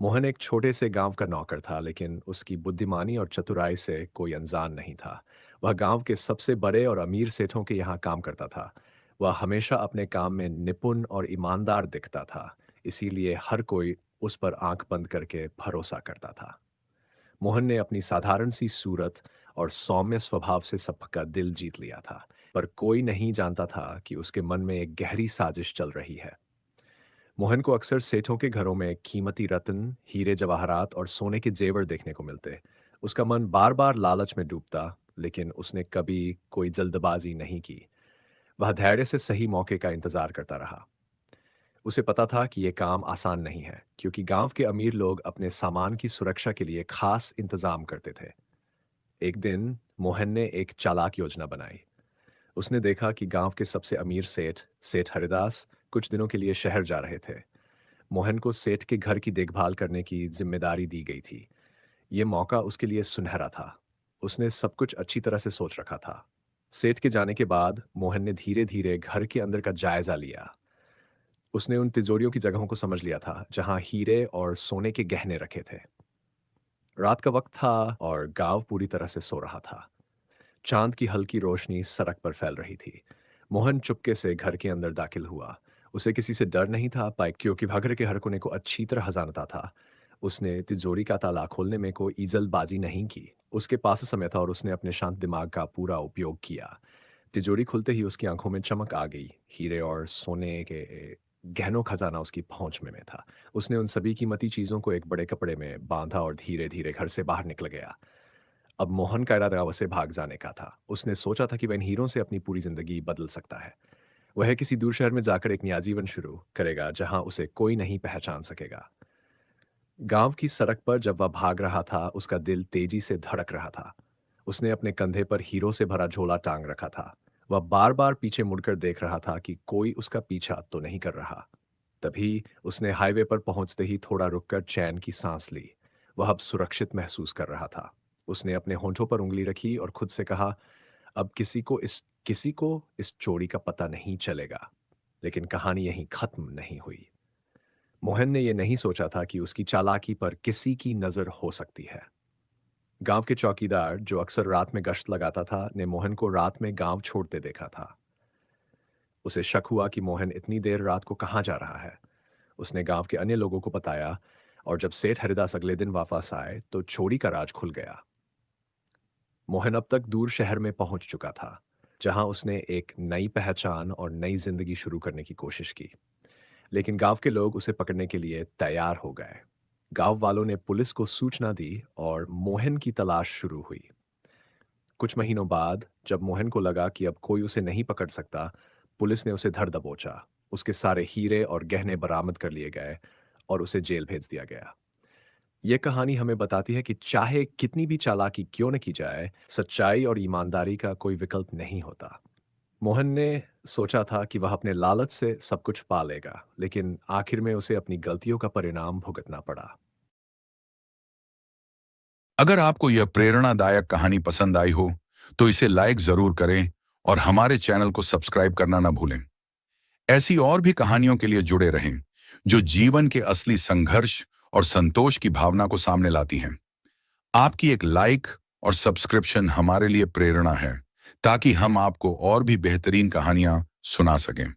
मोहन एक छोटे से गांव का नौकर था, लेकिन उसकी बुद्धिमानी और चतुराई से कोई अनजान नहीं था। वह गांव के सबसे बड़े और अमीर सेठों के यहाँ काम करता था। वह हमेशा अपने काम में निपुण और ईमानदार दिखता था, इसीलिए हर कोई उस पर आंख बंद करके भरोसा करता था। मोहन ने अपनी साधारण सी सूरत और सौम्य स्वभाव से सबका दिल जीत लिया था, पर कोई नहीं जानता था कि उसके मन में एक गहरी साजिश चल रही है। मोहन को अक्सर सेठों के घरों में कीमती रत्न, हीरे जवाहरात और सोने के जेवर देखने को मिलते। उसका मन बार बार लालच में डूबता, लेकिन उसने कभी कोई जल्दबाजी नहीं की। वह धैर्य से सही मौके का इंतजार करता रहा। उसे पता था कि यह काम आसान नहीं है, क्योंकि गांव के अमीर लोग अपने सामान की सुरक्षा के लिए खास इंतजाम करते थे। एक दिन मोहन ने एक चालाक योजना बनाई। उसने देखा कि गांव के सबसे अमीर सेठ, सेठ हरिदास, कुछ दिनों के लिए शहर जा रहे थे। मोहन को सेठ के घर की देखभाल करने की जिम्मेदारी दी गई थी। ये मौका उसके लिए सुनहरा था। उसने सब कुछ अच्छी तरह से सोच रखा था। सेठ के जाने के बाद मोहन ने धीरे धीरे घर के अंदर का जायजा लिया। उसने उन तिजोरियों की जगहों को समझ लिया था जहां हीरे और सोने के गहने रखे थे। रात का वक्त था और गांव पूरी तरह से सो रहा था। चांद की हल्की रोशनी सड़क पर फैल रही थी। मोहन चुपके से घर के अंदर दाखिल हुआ। उसे किसी से डर नहीं था, पाई क्योंकि वह घर के हर कोने को अच्छी तरह जानता था। उसने तिजोरी का ताला खोलने में कोई ईजलबाजी नहीं की। उसके पास समय था और उसने अपने शांत दिमाग का पूरा उपयोग किया। तिजोरी खुलते ही उसकी आंखों में चमक आ गई। हीरे और सोने के गहनों खजाना उसकी पहुंच में था। उसने उन सभी कीमती चीजों को एक बड़े कपड़े में बांधा और धीरे धीरे घर से बाहर निकल गया। अब मोहन का इरादा वह से भाग जाने का था। उसने सोचा था कि वह इन हीरों से अपनी पूरी जिंदगी बदल सकता है। वह किसी दूर शहर में जाकर एक नया जीवन शुरू करेगा, जहां उसे कोई नहीं पहचान सकेगा। गांव की सड़क पर जब वह भाग रहा था, उसका दिल तेजी से धड़क रहा था। उसने अपने कंधे पर हीरो से भरा झोला टांग रखा था। वह बार बार पीछे मुड़कर देख रहा था कि कोई उसका पीछा तो नहीं कर रहा। तभी उसने हाईवे पर पहुंचते ही थोड़ा रुककर चैन की सांस ली। वह अब सुरक्षित महसूस कर रहा था। उसने अपने होंठों पर उंगली रखी और खुद से कहा, अब किसी को इस चोरी का पता नहीं चलेगा। लेकिन कहानी यहीं खत्म नहीं हुई। मोहन ने यह नहीं सोचा था कि उसकी चालाकी पर किसी की नजर हो सकती है। गांव के चौकीदार, जो अक्सर रात में गश्त लगाता था, ने मोहन को रात में गांव छोड़ते देखा था। उसे शक हुआ कि मोहन इतनी देर रात को कहाँ जा रहा है। उसने गांव के अन्य लोगों को बताया, और जब सेठ हरिदास अगले दिन वापस आए तो चोरी का राज खुल गया। मोहन अब तक दूर शहर में पहुंच चुका था, जहां उसने एक नई पहचान और नई जिंदगी शुरू करने की कोशिश की। लेकिन गांव के लोग उसे पकड़ने के लिए तैयार हो गए। गांव वालों ने पुलिस को सूचना दी और मोहन की तलाश शुरू हुई। कुछ महीनों बाद जब मोहन को लगा कि अब कोई उसे नहीं पकड़ सकता, पुलिस ने उसे धर दबोचा। उसके सारे हीरे और गहने बरामद कर लिए गए और उसे जेल भेज दिया गया। यह कहानी हमें बताती है कि चाहे कितनी भी चालाकी क्यों न की जाए, सच्चाई और ईमानदारी का कोई विकल्प नहीं होता। मोहन ने सोचा था कि वह अपने लालच से सब कुछ पा लेगा, लेकिन आखिर में उसे अपनी गलतियों का परिणाम भुगतना पड़ा। अगर आपको यह प्रेरणादायक कहानी पसंद आई हो, तो इसे लाइक जरूर करें और हमारे चैनल को सब्सक्राइब करना ना भूलें। ऐसी और भी कहानियों के लिए जुड़े रहें, जो जीवन के असली संघर्ष और संतोष की भावना को सामने लाती हैं। आपकी एक लाइक और सब्सक्रिप्शन हमारे लिए प्रेरणा है, ताकि हम आपको और भी बेहतरीन कहानियां सुना सकें।